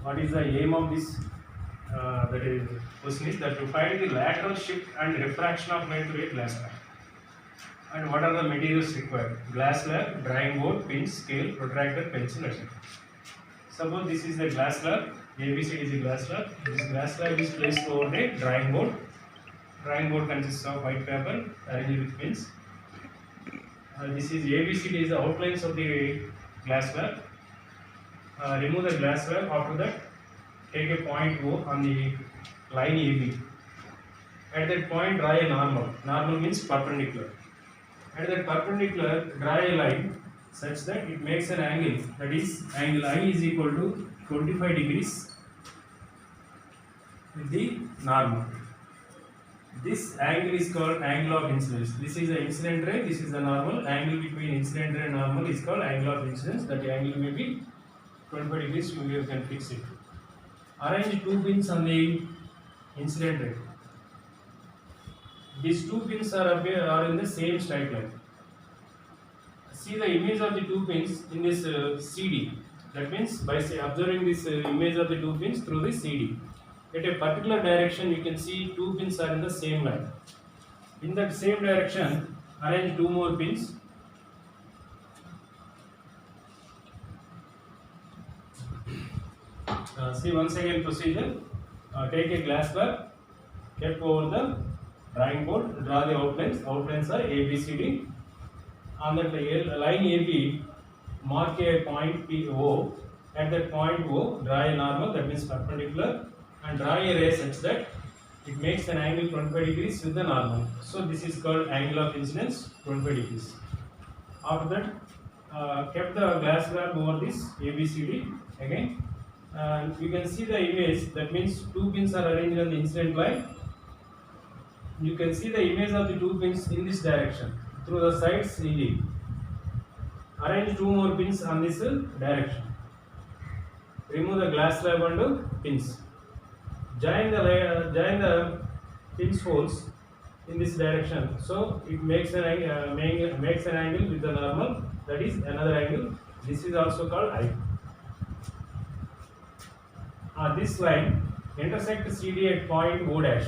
What is the aim of this that is question is that to find the lateral shift and refraction of light through a glass slab. And what are the materials required? Glass slab, drying board, pins, scale, protractor, pencil, etc. Suppose this is the glass slab. ABC is a glass slab. This glass slab is placed over a drying board. Drying board consists of white paper arranged with pins. This is ABCD is the outlines of the glass slab. Remove the glass slab. After that, take a point O on the line AB. At that point, draw a normal. Normal means perpendicular. At that perpendicular, draw a line such that it makes an angle. That is, angle I is equal to 25 degrees with the normal. This angle is called angle of incidence. This is the incident ray. This is the normal. Angle between incident ray and normal is called angle of incidence. That angle may be 25 degrees. You can fix it. Arrange two pins on the incident ray. These two pins are in the same straight line. See the image of the two pins in this CD. That means by observing this image of the two pins through the CD. At a particular direction, you can see two pins are in the same line. In that same direction, arrange two more pins. See once again procedure. Take a glass slab, kept over the drawing board, draw the outlines. Outlines are A, B, C, D. On that line AB, mark a point O. At that point O, draw a normal, that means perpendicular, and draw a ray such that it makes an angle 25 degrees with the normal. So this is called angle of incidence 25 degrees. After that, kept the glass slab over this ABCD again. And you can see the image, that means two pins are arranged on the incident line. You can see the image of the two pins in this direction through the side CD. Arrange two more pins on this direction. Remove the glass slab and pins. Join the pins holes in this direction, so it makes an angle with the normal. That is another angle. This is also called I. This line intersect CD at point O dash.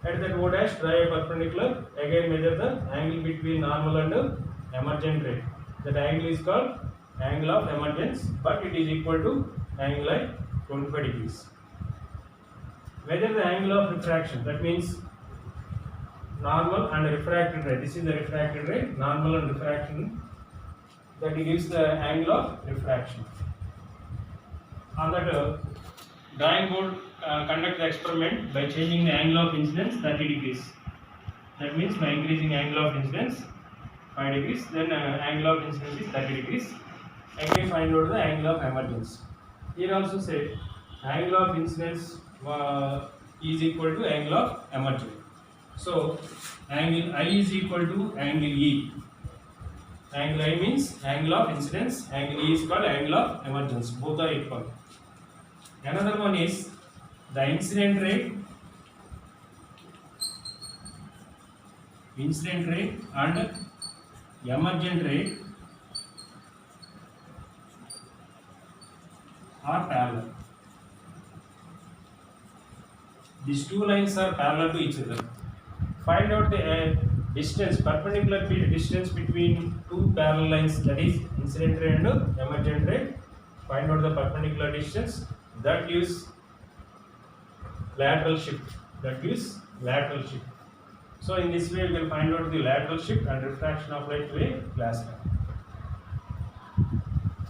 At that O dash, draw a perpendicular. Again, measure the angle between normal and emergent ray. That angle is called angle of emergence, but it is equal to angle at 25 degrees. Measure the angle of refraction. That means normal and refracted ray. This is the refracted ray. Normal and refraction. That gives the angle of refraction. On that drawing board, conduct the experiment by changing the angle of incidence 30 degrees. That means by increasing angle of incidence 5 degrees, then angle of incidence is 30 degrees. Again find out the angle of emergence. Here also say angle of incidence is equal to angle of emergence. So angle I is equal to angle E. Angle I means angle of incidence, angle E is called angle of emergence. Both are equal. Another one is the incident ray and emergent ray are parallel. These two lines are parallel to each other. Find out the distance, perpendicular distance between two parallel lines, that is incident ray and emergent ray. Find out the perpendicular distance. That gives lateral shift. So in this way, we will find out the lateral shift and refraction of light to a glass slab.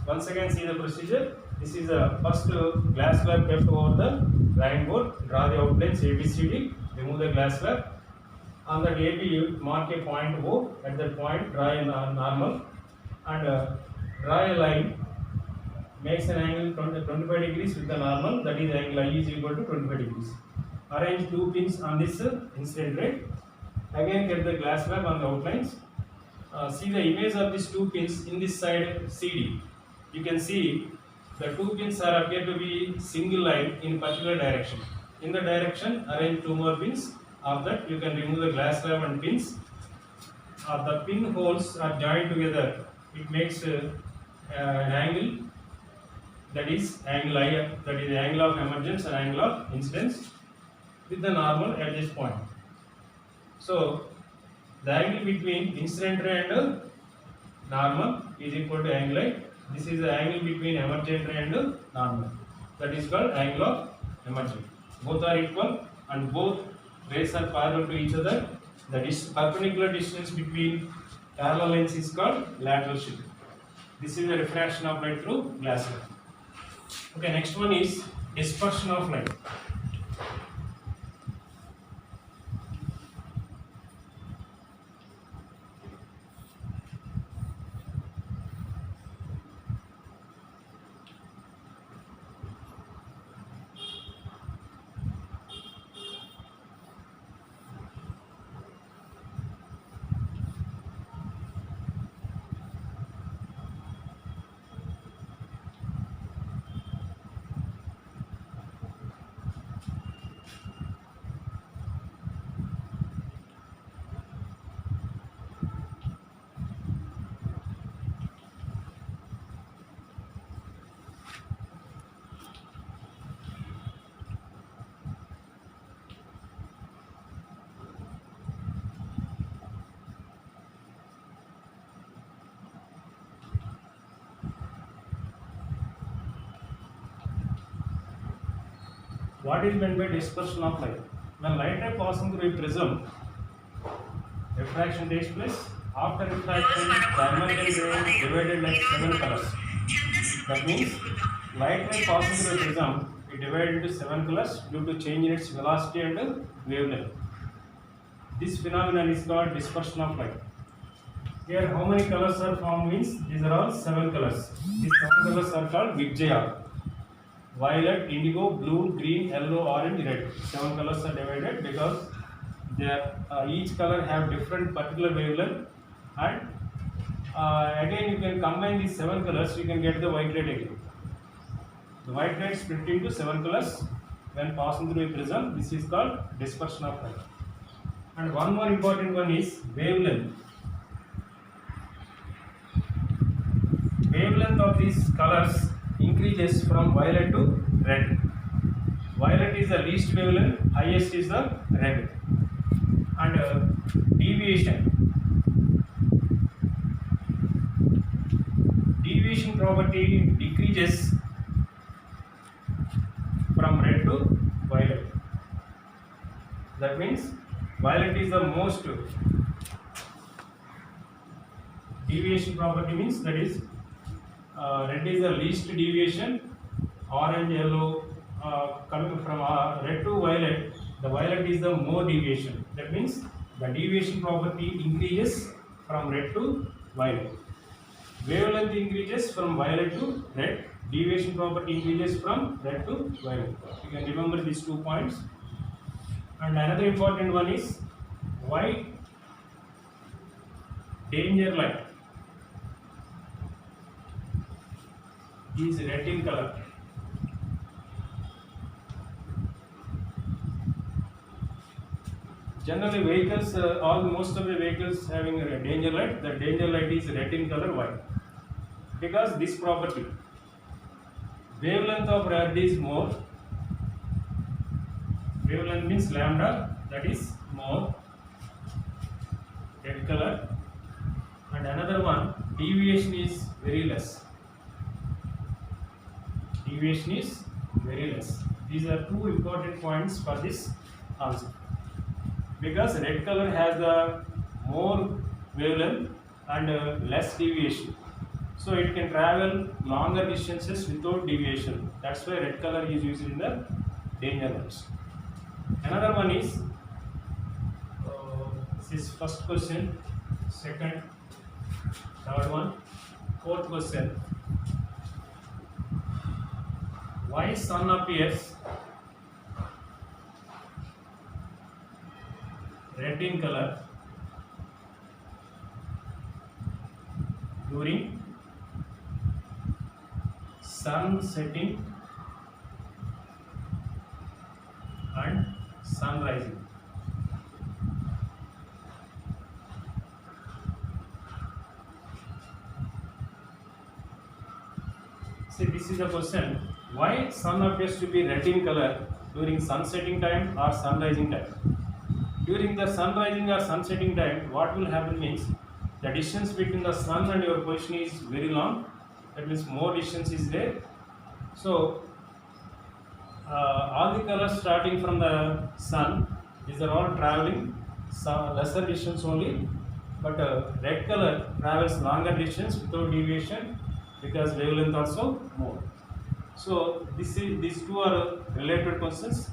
Once again, see the procedure. This is the first glass slab kept over the drawing board. Draw the outlines ABCD. Remove the glass slab. On that AB, mark a point O. At that point, draw a normal and draw a line. Makes an angle 25 degrees with the normal. That is angle I is equal to 25 degrees. Arrange two pins on this incident ray. Again, get the glass slab on the outlines. See the image of these two pins in this side CD. You can see the two pins appear to be single line in particular direction. In the direction, arrange two more pins. After that, you can remove the glass slab and pins. The pin holes are joined together. It makes an angle that is angle I, that is the angle of emergence and angle of incidence with the normal at this point. So the angle between incident ray and normal is equal to angle I. This is the angle between emergent ray and normal. That is called angle of emergence. Both are equal and both rays are parallel to each other. The perpendicular distance between parallel lines is called lateral shift. This is the refraction of light through glass. Okay, next one is dispersion of light. What is meant by dispersion of light? When light ray passing through a prism, refraction takes place. After refraction, the emergent ray is divided like 7 colors. That means light ray passing through a prism is divided into 7 colors due to change in its velocity and wavelength. This phenomenon is called dispersion of light. Here, how many colors are formed means these are all 7 colors. These 7 colors are called Vidjaya. Violet, indigo, blue, green, yellow, orange, red. 7 colors are divided because they are, each color have different particular wavelength, and again you can combine these 7 colors, you can get the white light again. The white light split into 7 colors when passing through a prism. This is called dispersion of light. And one more important one is wavelength. Wavelength of these colors increases from violet to red. Violet is the least wavelength, highest is the red. And deviation property decreases from red to violet. That means violet is the most deviation property, means that is red is the least deviation, orange, yellow, coming from red to violet, the violet is the more deviation. That means the deviation property increases from red to violet. Wavelength increases from violet to red, deviation property increases from red to violet. You can remember these 2 points. And another important one is white danger light is red in color. Generally vehicles, most of the vehicles having a danger light, the danger light is red in color. Why? Because this property, wavelength of red is more, wavelength means lambda, that is more, red color. And another one, deviation is very less. Deviation is very less. These are 2 important points for this answer. Because red color has a more wavelength and less deviation, so it can travel longer distances without deviation. That's why red color is used in the danger lights. Another one is this is first question, second, third one, fourth question. Why sun appears red in color during sun setting and sun rising? See, this is the question: why sun appears to be red in color during sun setting time or sun rising time? During the sun rising or sun setting time, what will happen means the distance between the sun and your position is very long. That means more distance is there. So all the colors starting from the sun, these are all traveling some lesser distance only, but red color travels longer distance without deviation because wavelength also more. So these two are related questions.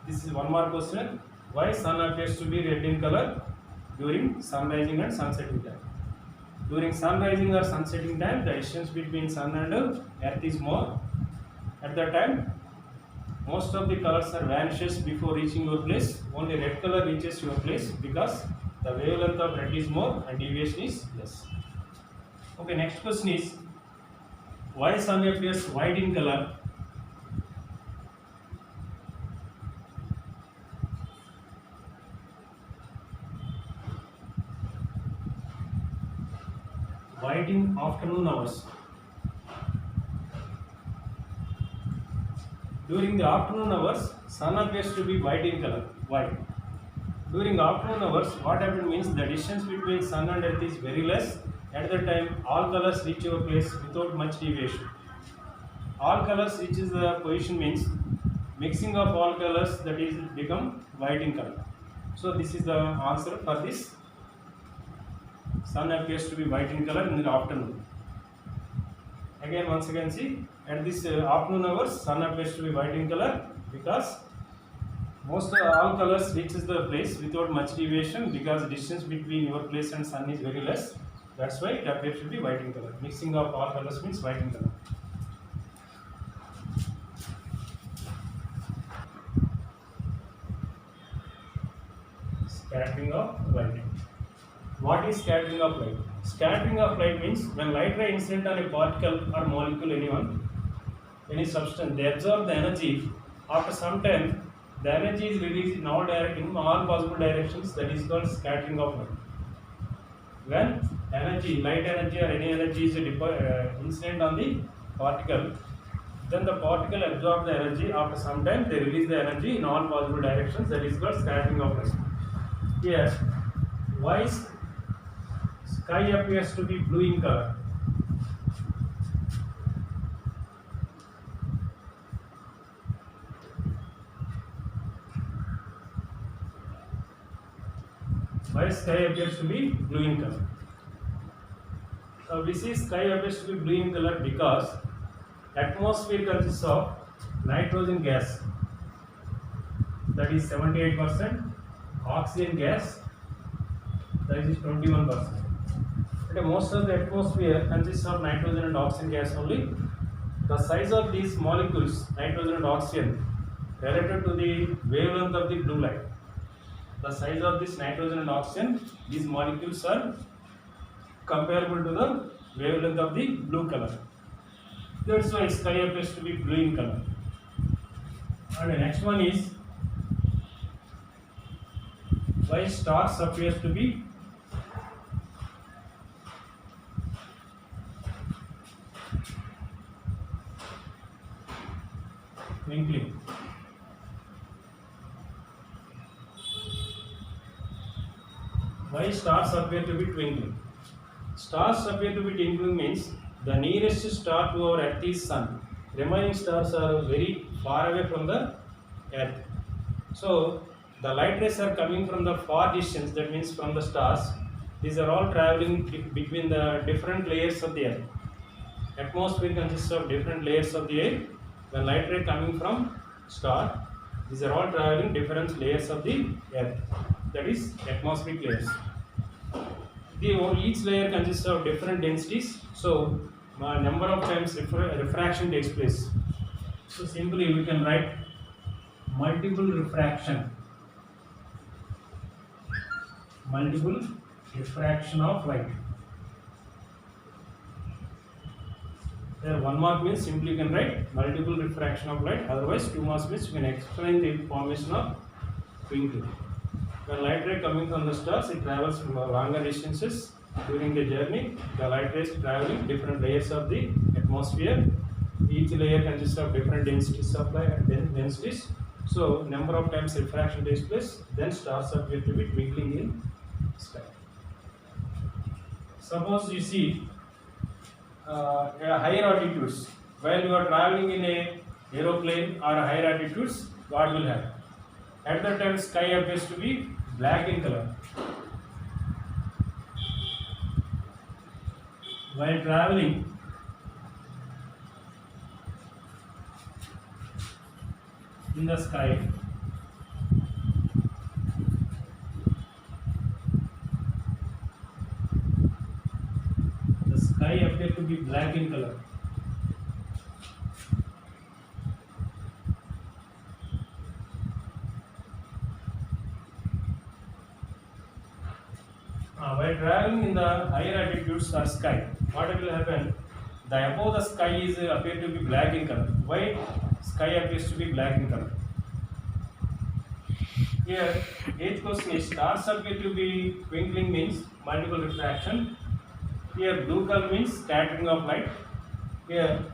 This is one more question: why sun appears to be red in color during sun rising and sun setting time? During sun rising or sun setting time, the distance between sun and earth is more. At that time, most of the colors are vanishes before reaching your place. Only red color reaches your place because the wavelength of red is more and deviation is less. Okay, next question is: why sun appears white in color? White in afternoon hours. During the afternoon hours, sun appears to be white in color. Why? During afternoon hours, what happens means the distance between sun and earth is very less. At that time, all colors reach your place without much deviation. All colors reaches the position means mixing of all colors, that is become white in color. So this is the answer for this. Sun appears to be white in color in the afternoon. Again, once again, see, at this afternoon hours, sun appears to be white in color because most of all colors reaches the place without much deviation because distance between your place and sun is very less. That's why it appears to be white in color. Mixing of all colors means white in color. Scattering of light. What is scattering of light? Scattering of light means when light ray incident on a particle or molecule, any substance, they absorb the energy. After some time, the energy is released in all possible directions. That is called scattering of light. When energy, light energy or any energy is incident on the particle, then the particle absorbs the energy. After some time, they release the energy in all possible directions. That is called scattering of light. Here, why sky appears to be blue in color? Why sky appears to be blue in color? We see sky appears to be blue in color because atmosphere consists of nitrogen gas, that is 78%, oxygen gas, that is 21%. Most of the atmosphere consists of nitrogen and oxygen gas only. The size of these molecules, nitrogen and oxygen, related to the wavelength of the blue light. The size of this nitrogen and oxygen, these molecules are comparable to the wavelength of the blue color. That's why sky appears to be blue in color. And the next one is why stars appears to be twinkling. Why stars appear to be twinkling? Stars appear to be twinkling means the nearest star to our earth is sun. Remaining stars are very far away from the earth. So the light rays are coming from the far distance, that means from the stars. These are all traveling between the different layers of the earth. Atmosphere consists of different layers of the air. When light ray coming from star, these are all traveling different layers of the earth, that is atmospheric layers. Each layer consists of different densities, so number of times refraction takes place. So simply we can write multiple refraction of light. There 1 mark means simply you can write multiple refraction of light, otherwise 2 marks means you can explain the formation of twinkling. When light ray coming from the stars, it travels from longer distances. During the journey, the light rays traveling different layers of the atmosphere. each layer consists of different densities of light and then densities. So number of times refraction takes place, then stars appear to be twinkling in sky. Suppose you see at higher altitudes, while you are traveling in a aeroplane or higher altitudes, what will happen? At that time, sky appears to be black in color. While traveling in the sky, the sky appears to be black in color. While traveling in the higher altitudes or sky, what will happen? The above the sky is appear to be black in color. Why sky appears to be black in color? Here, eighth question is stars appear to be twinkling means multiple refraction. Here, blue color means scattering of light. Here,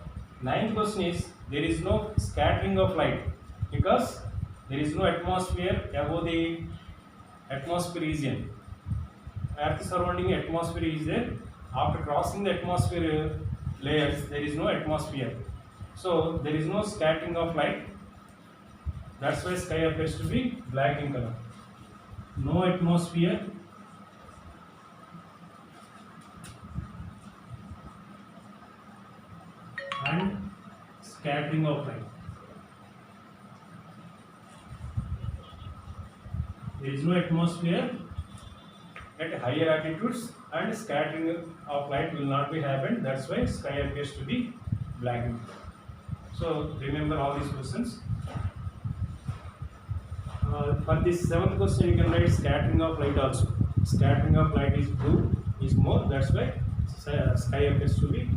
ninth question is there is no scattering of light because there is no atmosphere above the atmosphere region. Earth surrounding atmosphere is there. After crossing the atmosphere layers, there is no atmosphere. So there is no scattering of light. That's why sky appears to be black in color. No atmosphere. And scattering of light. There is no atmosphere at higher altitudes and scattering of light will not be happen. That's why sky appears to be black. So remember all these questions. For this seventh question, you can write scattering of light also. Scattering of light is blue, is more. That's why sky appears to be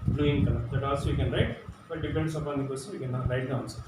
blue in color. That also you can write, but depends upon the question. You can write the answer.